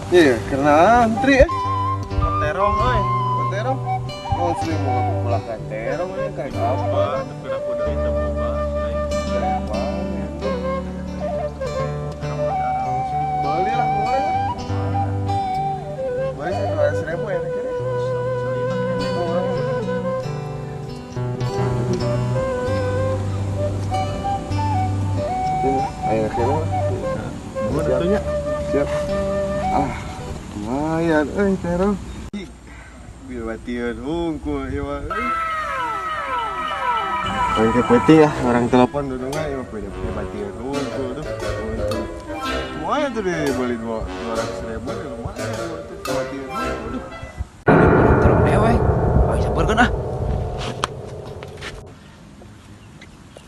Iya, karena antri ya. Terong, oi. Terong. Oh, sering mau aku pulang ke terong ini kayak apa? Tapi aku udah itu boba. Kayak mana itu? Terong terong. Beli lah, boleh lah. Beli sih 200.000 ya, kira. Itu orang. Ini, ayo kira. Gua tentunya. Siap. Ah, lumayan, terong. Biar batian hungkul, ya mah. Orang penting ya, orang telepon dulu nggak, ya punya batian hungkul tuh. Lumayan tuh deh, beli 200.000 ya lumayan tuh batian hungkul.